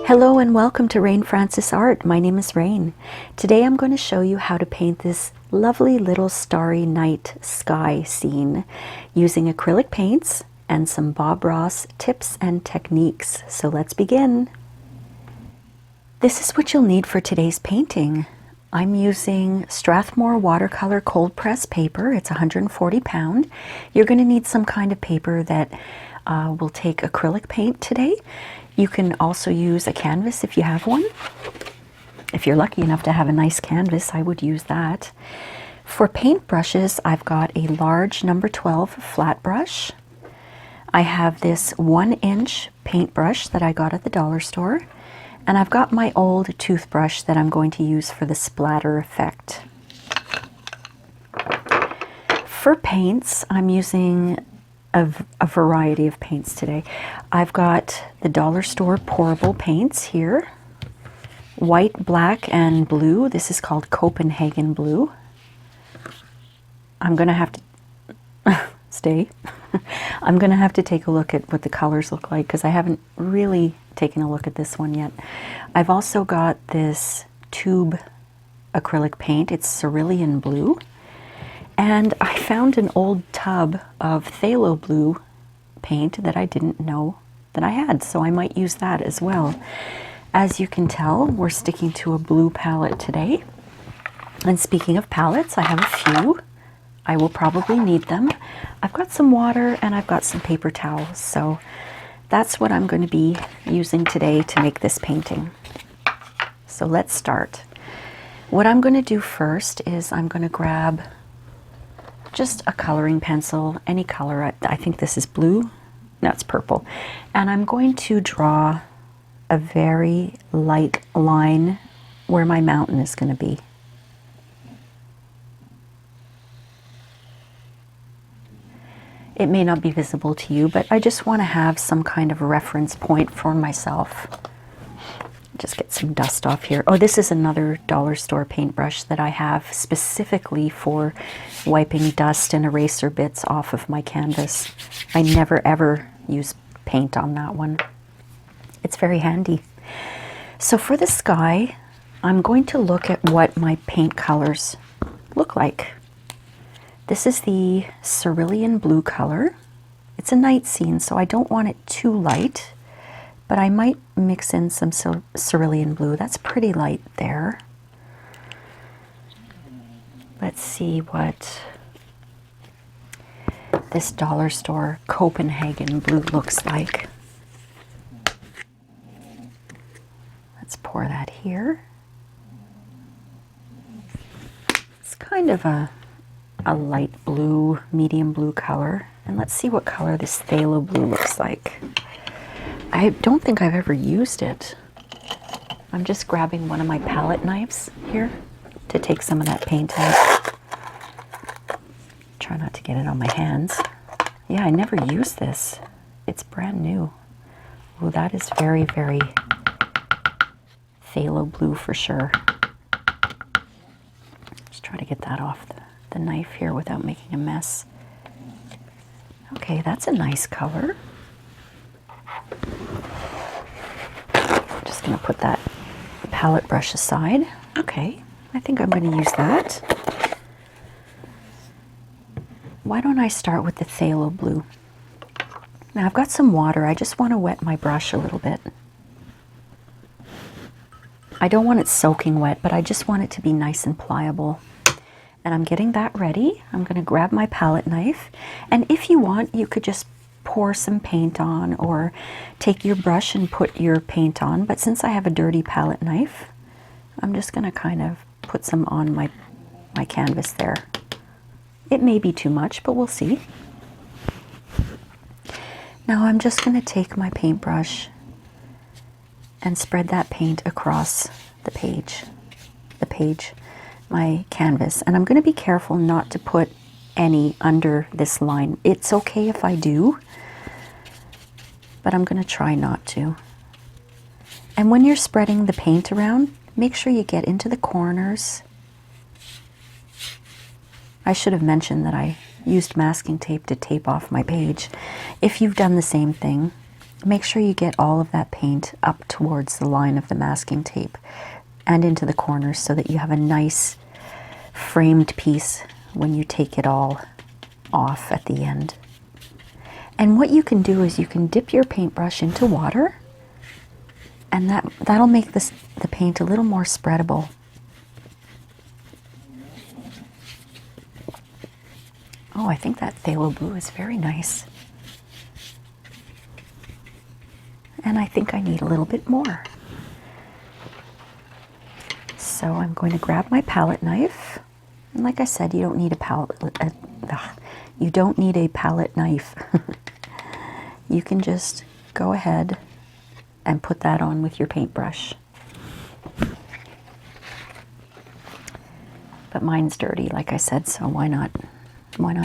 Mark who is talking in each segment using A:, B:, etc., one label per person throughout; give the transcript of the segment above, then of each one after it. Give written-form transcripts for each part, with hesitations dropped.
A: Hello and welcome to Rain Francis Art. My name is Rain. Today I'm going to show you how to paint this lovely little starry night sky scene using acrylic paints and some Bob Ross tips and techniques. So let's begin. This is what you'll need for today's painting. I'm using Strathmore watercolor cold press paper. It's 140 pound. You're going to need some kind of paper that will take acrylic paint today. You can also use a canvas if you have one. If you're lucky enough to have a nice canvas, I would use that. For paintbrushes, I've got a large number 12 flat brush. I have this 1-inch paintbrush that I got at the dollar store. And I've got my old toothbrush that I'm going to use for the splatter effect. For paints, I'm using a variety of paints today. I've got the dollar store pourable paints here. White, black, and blue. This is called Copenhagen blue. I'm going to have to stay. I'm going to have to take a look at what the colors look like because I haven't really taken a look at this one yet. I've also got this tube acrylic paint. It's Cerulean blue. And I found an old tub of Pthalo blue paint that I didn't know that I had, so I might use that as well. As you can tell, we're sticking to a blue palette today. And speaking of palettes, I have a few. I will probably need them. I've got some water and I've got some paper towels, so that's what I'm going to be using today to make this painting. So let's start. What I'm going to do first is I'm going to grab just a coloring pencil, any color. I think this is blue. No, it's purple. And I'm going to draw a very light line where my mountain is going to be. It may not be visible to you, but I just want to have some kind of reference point for myself. Just get some dust off here. Oh, this is another dollar store paintbrush that I have specifically for wiping dust and eraser bits off of my canvas. I never ever use paint on that one. It's very handy. So for the sky, I'm going to look at what my paint colors look like. This is the Cerulean blue color. It's a night scene, so I don't want it too light. But I might mix in some cerulean blue. That's pretty light there. Let's see what this dollar store Copenhagen blue looks like. Let's pour that here. It's kind of a light blue, medium blue color. And let's see what color this Pthalo blue looks like. I don't think I've ever used it. I'm just grabbing one of my palette knives here to take some of that paint out. Try not to get it on my hands. Yeah, I never used this. It's brand new. Oh, that is very, very Pthalo blue for sure. Just try to get that off the knife here without making a mess. Okay, that's a nice color. I'm just going to put that palette brush aside. Okay, I think I'm going to use that. Why don't I start with the Pthalo blue? Now I've got some water. I just want to wet my brush a little bit. I don't want it soaking wet, but I just want it to be nice and pliable. And I'm getting that ready. I'm going to grab my palette knife. And if you want, you could just pour some paint on or take your brush and put your paint on. But since I have a dirty palette knife, I'm just going to kind of put some on my canvas there. It may be too much, but we'll see. Now I'm just going to take my paintbrush and spread that paint across the page, my canvas. And I'm going to be careful not to put any under this line. It's okay if I do, but I'm going to try not to. And when you're spreading the paint around, make sure you get into the corners. I should have mentioned that I used masking tape to tape off my page. If you've done the same thing, make sure you get all of that paint up towards the line of the masking tape and into the corners so that you have a nice framed piece when you take it all off at the end. And what you can do is you can dip your paintbrush into water, and that'll make the paint a little more spreadable. Oh, I think that phthalo blue is very nice. And I think I need a little bit more. So I'm going to grab my palette knife. And like I said, you don't need a palette knife. You can just go ahead and put that on with your paintbrush. But mine's dirty, like I said, so why not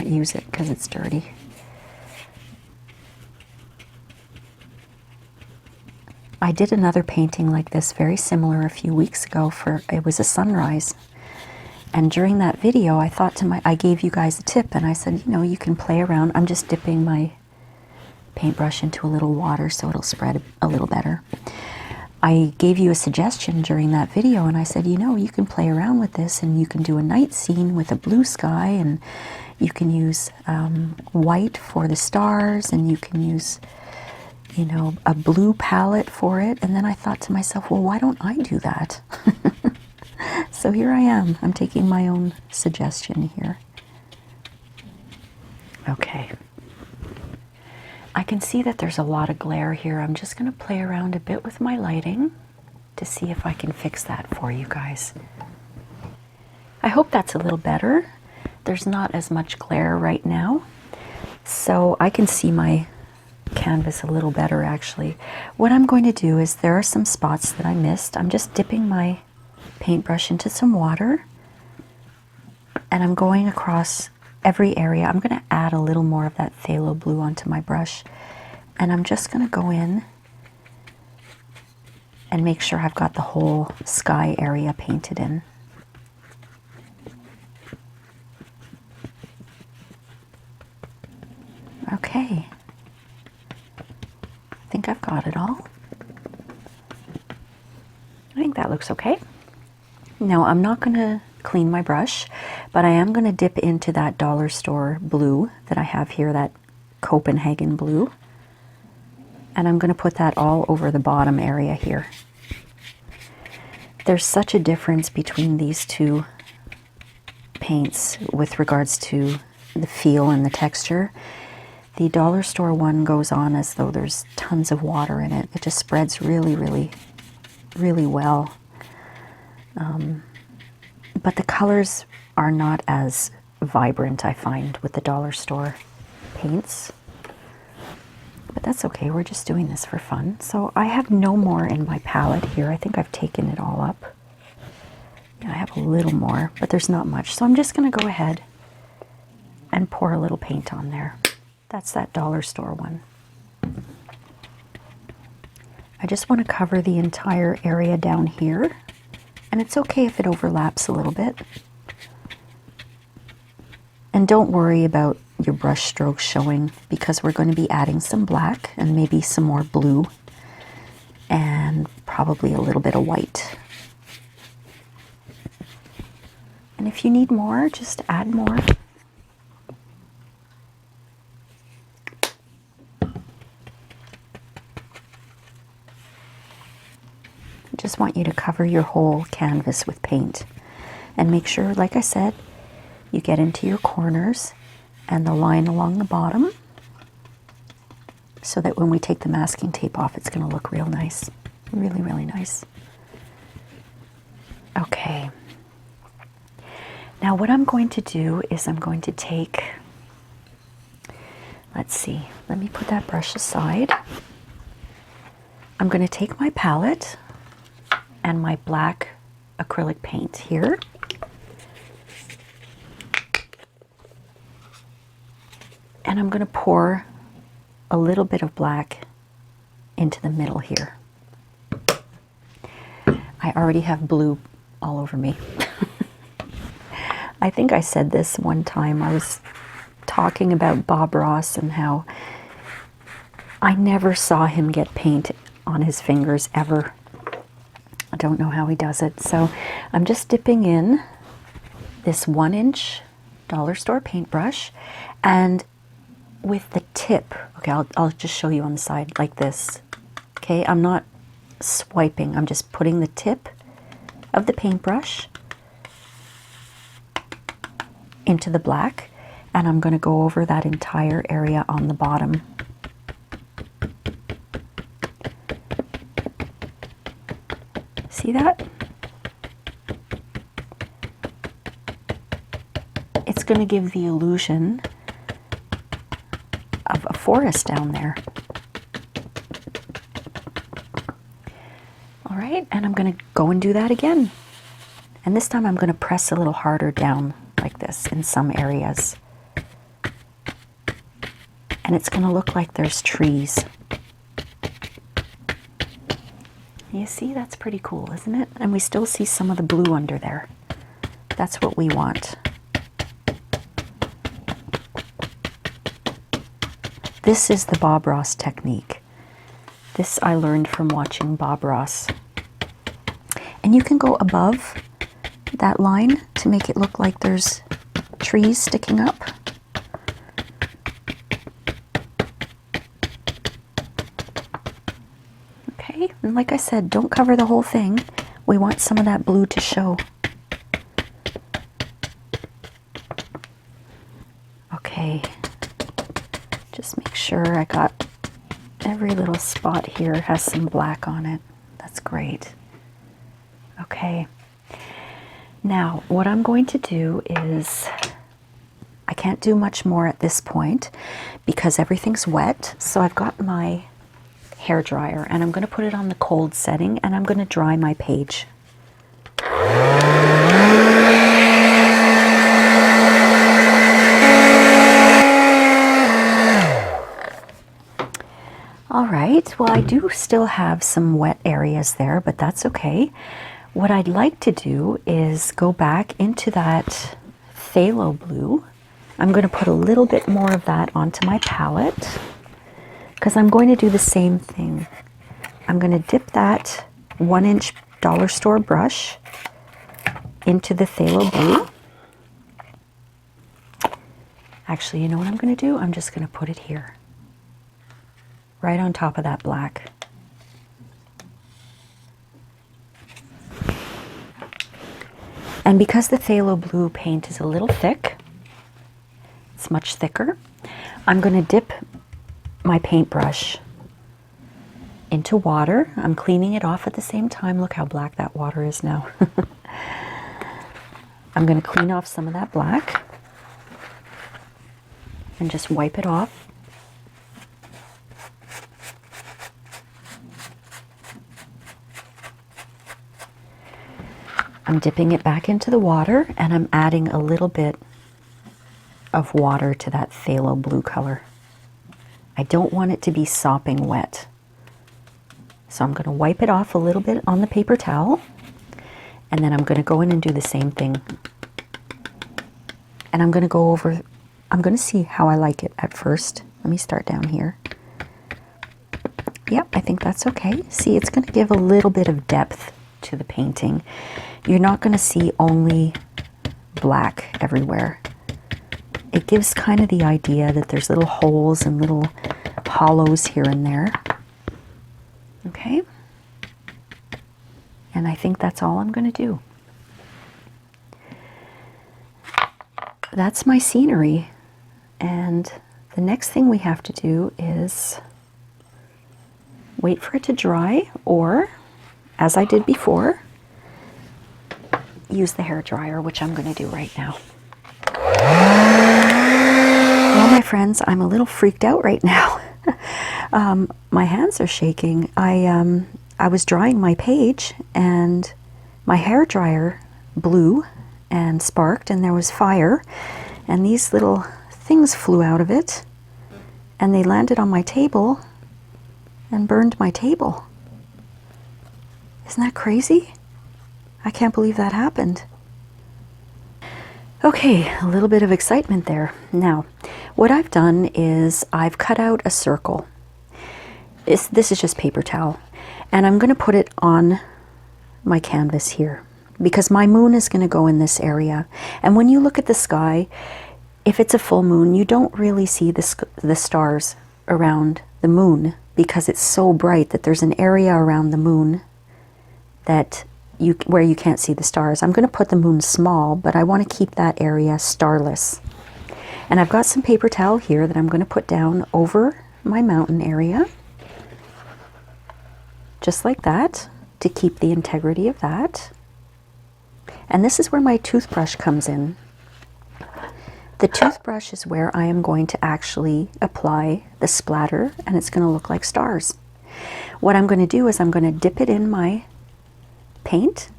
A: use it because it's dirty. I did another painting like this, very similar, a few weeks ago. It was a sunrise. And during that video, I gave you guys a tip, and I said, you know, you can play around. I'm just dipping my paintbrush into a little water so it'll spread a little better. I gave you a suggestion during that video, and I said, you know, you can play around with this, and you can do a night scene with a blue sky, and you can use white for the stars, and you can use, you know, a blue palette for it. And then I thought to myself, well, why don't I do that? So here I am. I'm taking my own suggestion here. Okay. I can see that there's a lot of glare here. I'm just going to play around a bit with my lighting to see if I can fix that for you guys. I hope that's a little better. There's not as much glare right now, so I can see my canvas a little better actually. What I'm going to do is, there are some spots that I missed. I'm just dipping my paintbrush into some water, and I'm going across every area. I'm going to add a little more of that phthalo blue onto my brush, and I'm just going to go in and make sure I've got the whole sky area painted in. Okay, I think I've got it all. I think that looks okay. Now I'm not going to clean my brush, but I am going to dip into that dollar store blue that I have here, that Copenhagen blue, and I'm going to put that all over the bottom area here. There's such a difference between these two paints with regards to the feel and the texture. The dollar store one goes on as though there's tons of water in it. It just spreads really, really, really well. But the colors are not as vibrant, I find, with the dollar store paints. But that's okay, we're just doing this for fun. So I have no more in my palette here. I think I've taken it all up. Yeah, I have a little more, but there's not much. So I'm just going to go ahead and pour a little paint on there. That's that dollar store one. I just want to cover the entire area down here. And it's okay if it overlaps a little bit. And don't worry about your brush strokes showing, because we're going to be adding some black and maybe some more blue and probably a little bit of white. And if you need more, just add more. Just want you to cover your whole canvas with paint, and make sure, like I said, you get into your corners and the line along the bottom, so that when we take the masking tape off, it's going to look real nice. Really, really nice. Okay. Now what I'm going to do is I'm going to take, let's see, let me put that brush aside. I'm going to take my palette and my black acrylic paint here. And I'm going to pour a little bit of black into the middle here. I already have blue all over me. I think I said this one time. I was talking about Bob Ross and how I never saw him get paint on his fingers ever. I don't know how he does it. So I'm just dipping in this 1-inch dollar store paintbrush, and with the tip, okay, I'll just show you on the side like this. Okay, I'm not swiping, I'm just putting the tip of the paintbrush into the black, and I'm going to go over that entire area on the bottom. See that? It's going to give the illusion of a forest down there. All right, and I'm going to go and do that again. And this time I'm going to press a little harder down like this in some areas. And it's going to look like there's trees. You see, that's pretty cool, isn't it? And we still see some of the blue under there. That's what we want. This is the Bob Ross technique. This I learned from watching Bob Ross. And you can go above that line to make it look like there's trees sticking up. Okay, and like I said, don't cover the whole thing. We want some of that blue to show. Okay, just make sure I got every little spot here has some black on it. That's great. Okay, now what I'm going to do is, I can't do much more at this point because everything's wet. So I've got my hairdryer and I'm going to put it on the cold setting and I'm going to dry my page. All right, well, I do still have some wet areas there, but that's okay. What I'd like to do is go back into that phthalo blue. I'm going to put a little bit more of that onto my palette because I'm going to do the same thing. I'm going to dip that 1-inch dollar store brush into the phthalo blue. Actually, you know what I'm going to do? I'm just going to put it here, right on top of that black. And because the phthalo blue paint is a little thick, it's much thicker, I'm going to dip my paintbrush into water. I'm cleaning it off at the same time. Look how black that water is now. I'm going to clean off some of that black and just wipe it off. I'm dipping it back into the water and I'm adding a little bit of water to that phthalo blue color. I don't want it to be sopping wet. So I'm going to wipe it off a little bit on the paper towel and then I'm going to go in and do the same thing. And I'm going to go over, I'm going to see how I like it at first. Let me start down here. Yep, I think that's okay. See, it's going to give a little bit of depth to the painting. You're not going to see only black everywhere. It gives kind of the idea that there's little holes and little hollows here and there. Okay? And I think that's all I'm going to do. That's my scenery. And the next thing we have to do is wait for it to dry, or, as I did before, use the hairdryer, which I'm going to do right now. Well, my friends, I'm a little freaked out right now. My hands are shaking. I was drying my page and my hairdryer blew and sparked and there was fire and these little things flew out of it and they landed on my table and burned my table. Isn't that crazy? I can't believe that happened. Okay, a little bit of excitement there. Now, what I've done is I've cut out a circle. this is just paper towel. And I'm going to put it on my canvas here because my moon is going to go in this area. And when you look at the sky, if it's a full moon, you don't really see the stars around the moon because it's so bright that there's an area around the moon that where you can't see the stars. I'm going to put the moon small, but I want to keep that area starless. And I've got some paper towel here that I'm going to put down over my mountain area, just like that, to keep the integrity of that. And this is where my toothbrush comes in. The toothbrush is where I am going to actually apply the splatter, and it's going to look like stars. What I'm going to do is I'm going to dip it in my paint,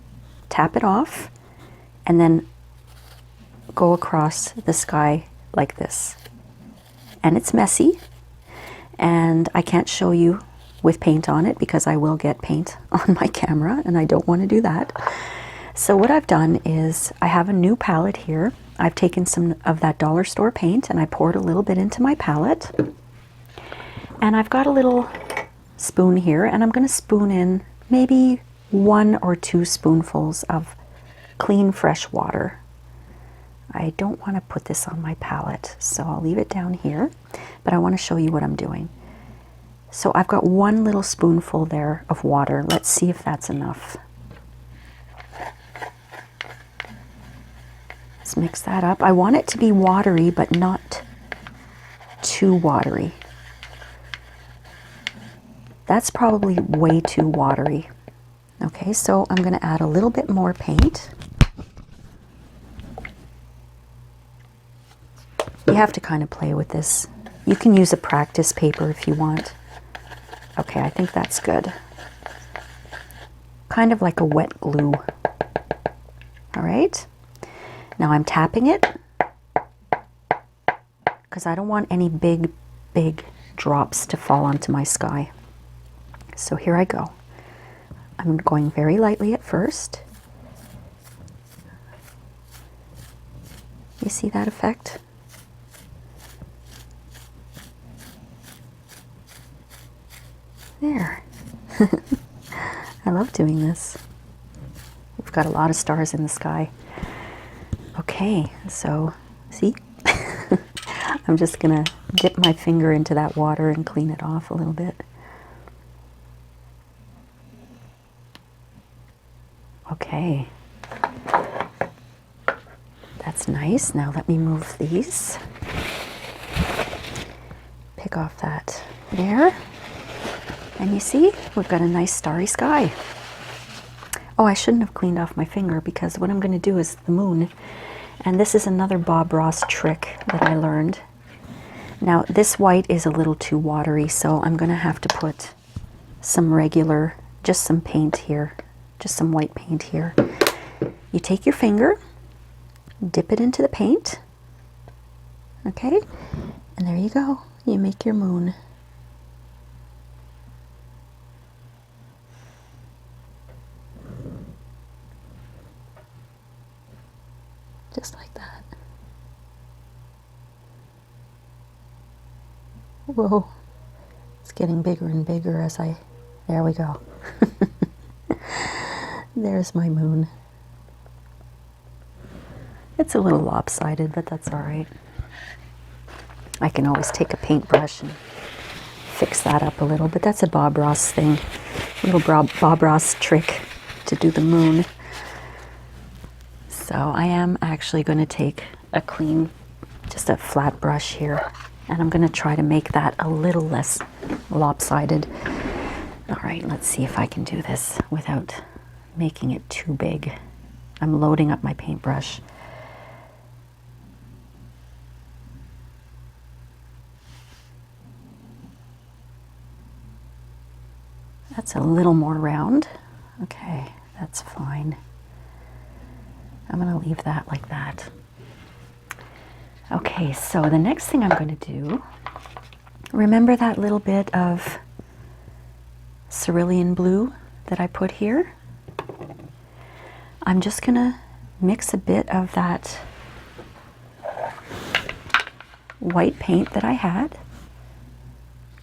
A: tap it off, and then go across the sky like this. And it's messy, and I can't show you with paint on it because I will get paint on my camera, and I don't want to do that. So what I've done is I have a new palette here. I've taken some of that dollar store paint and I poured a little bit into my palette. And I've got a little spoon here, and I'm going to spoon in maybe 1 or 2 spoonfuls of clean fresh water. I don't want to put this on my palette, so I'll leave it down here, but I want to show you what I'm doing. So I've got 1 little spoonful there of water. Let's see if that's enough. Let's mix that up. I want it to be watery, but not too watery. That's probably way too watery. Okay, so I'm going to add a little bit more paint. You have to kind of play with this. You can use a practice paper if you want. Okay, I think that's good. Kind of like a wet glue. All right. Now I'm tapping it because I don't want any big drops to fall onto my sky. So here I go. I'm going very lightly at first. You see that effect? There. I love doing this. We've got a lot of stars in the sky. Okay, so see? I'm just gonna dip my finger into that water and clean it off a little bit. Okay. That's nice. Now let me move these. Pick off that there. And you see, we've got a nice starry sky. Oh, I shouldn't have cleaned off my finger because what I'm going to do is the moon. And this is another Bob Ross trick that I learned. Now, this white is a little too watery, so I'm going to have to put some regular, just some paint here, just some white paint here. You take your finger, dip it into the paint, okay? And there you go. You make your moon. Just like that. Whoa, it's getting bigger and bigger as there we go. There's my moon. It's a little lopsided, but that's all right. I can always take a paintbrush and fix that up a little, but that's a Bob Ross thing. A little Bob Ross trick to do the moon. So I am actually going to take a clean, just a flat brush here, and I'm going to try to make that a little less lopsided. All right, let's see if I can do this without making it too big. I'm loading up my paintbrush. That's a little more round. Okay, that's fine. I'm going to leave that like that. Okay, so the next thing I'm going to do, remember that little bit of cerulean blue that I put here? I'm just going to mix a bit of that white paint that I had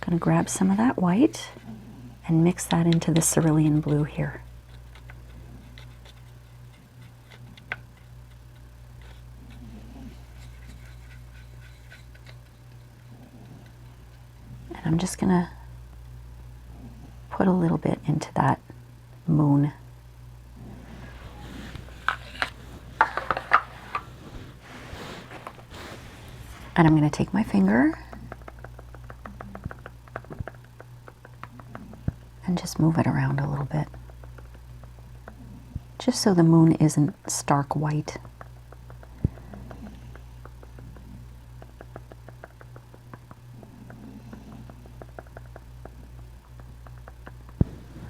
A: going to grab some of that white and mix that into the cerulean blue here. And I'm just going to put a little bit into that moon. And I'm going to take my finger and just move it around a little bit, just so the moon isn't stark white.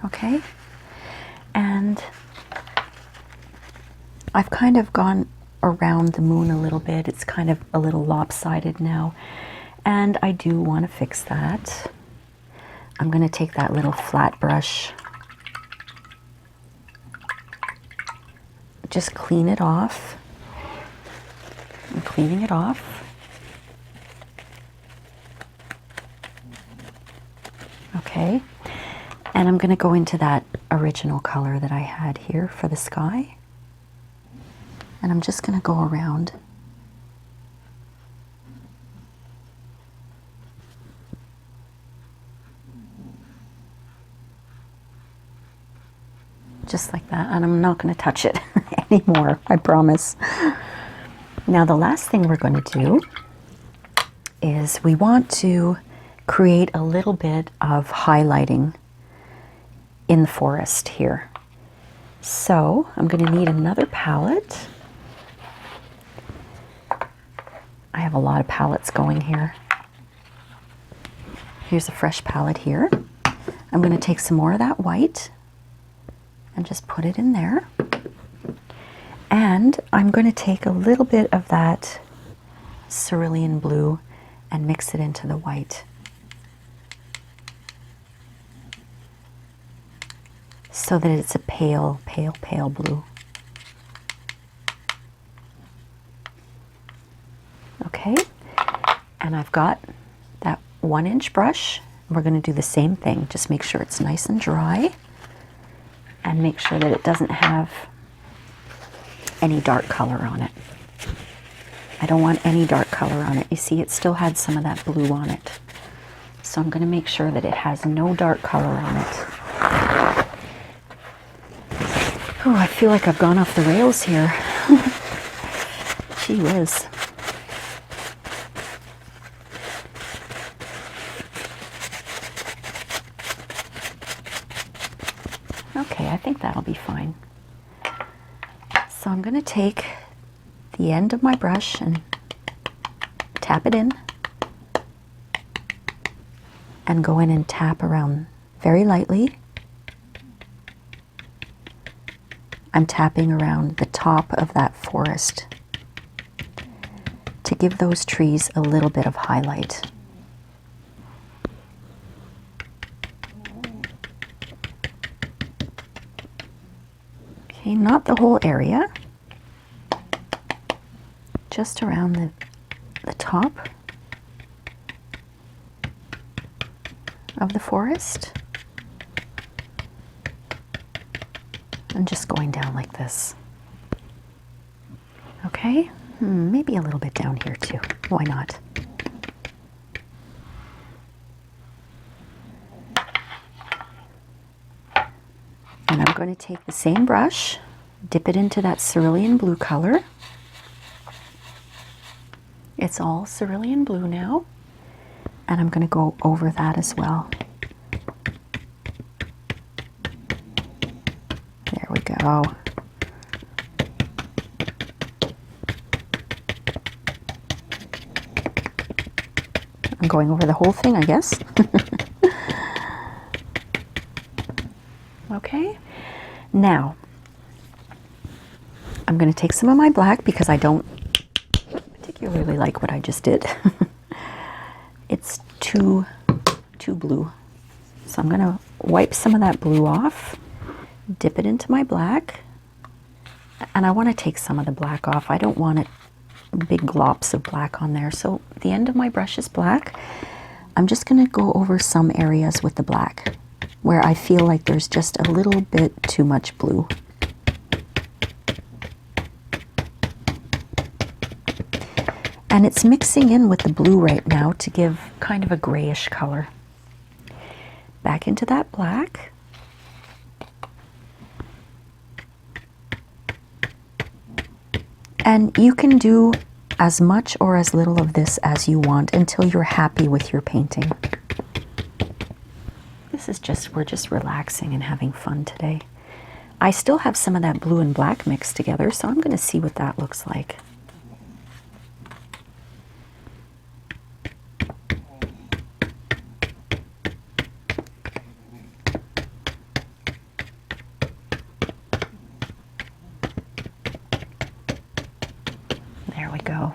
A: Okay, and I've kind of gone around the moon a little bit. It's kind of a little lopsided now, and I do want to fix that. I'm going to take that little flat brush, just clean it off. I'm cleaning it off. Okay, and I'm going to go into that original color that I had here for the sky. And I'm just going to go around just like that, and I'm not going to touch it anymore, I promise. Now the last thing we're going to do is we want to create a little bit of highlighting in the forest here. So I'm going to need another palette. I have a lot of palettes going here. Here's a fresh palette here. I'm going to take some more of that white and just put it in there. And I'm going to take a little bit of that cerulean blue and mix it into the white, so that it's a pale, pale, pale blue. Okay, and I've got that 1-inch brush. We're going to do the same thing. Just make sure it's nice and dry, and make sure that it doesn't have any dark color on it. I don't want any dark color on it. You see, it still had some of that blue on it. So I'm going to make sure that it has no dark color on it. Oh, I feel like I've gone off the rails here. Gee whiz. Okay, I think that'll be fine. So I'm going to take the end of my brush and tap it in, and go in and tap around very lightly. I'm tapping around the top of that forest to give those trees a little bit of highlight. Okay, not the whole area, just around the top of the forest. And just going down like this. Okay, maybe a little bit down here too. Why not? And I'm going to take the same brush, dip it into that cerulean blue color. It's all cerulean blue now. And I'm going to go over that as well. There we go. I'm going over the whole thing, I guess. Okay, now I'm going to take some of my black because I don't particularly like what I just did. It's too blue. So I'm going to wipe some of that blue off, dip it into my black, and I want to take some of the black off. I don't want it big glops of black on there. So the end of my brush is black. I'm just going to go over some areas with the black where I feel like there's just a little bit too much blue. And it's mixing in with the blue right now to give kind of a grayish color. Back into that black. And you can do as much or as little of this as you want until you're happy with your painting. This is just, we're just relaxing and having fun today. I still have some of that blue and black mixed together, so I'm going to see what that looks like. There we go.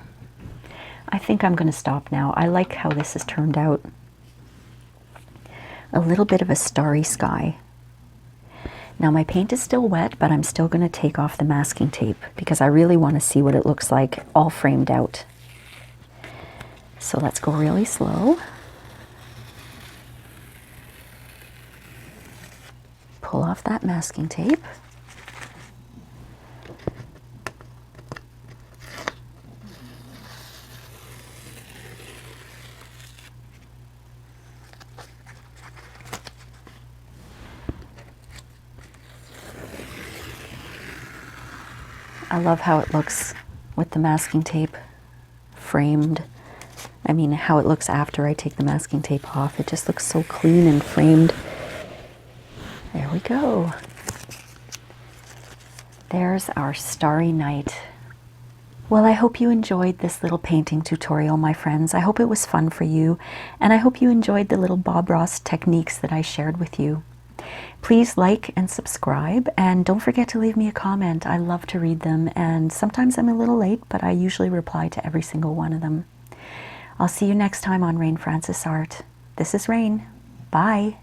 A: I think I'm going to stop now. I like how this has turned out. A little bit of a starry sky. Now my paint is still wet, but I'm still going to take off the masking tape because I really want to see what it looks like all framed out. So let's go really slow. Pull off that masking tape. I love how it looks with the masking tape framed. I mean, how it looks after I take the masking tape off. It just looks so clean and framed. There we go. There's our starry night. Well, I hope you enjoyed this little painting tutorial, my friends. I hope it was fun for you, and I hope you enjoyed the little Bob Ross techniques that I shared with you. Please like and subscribe, and don't forget to leave me a comment. I love to read them, and sometimes I'm a little late, but I usually reply to every single one of them. I'll see you next time on Rain Francis Art. This is Rain. Bye.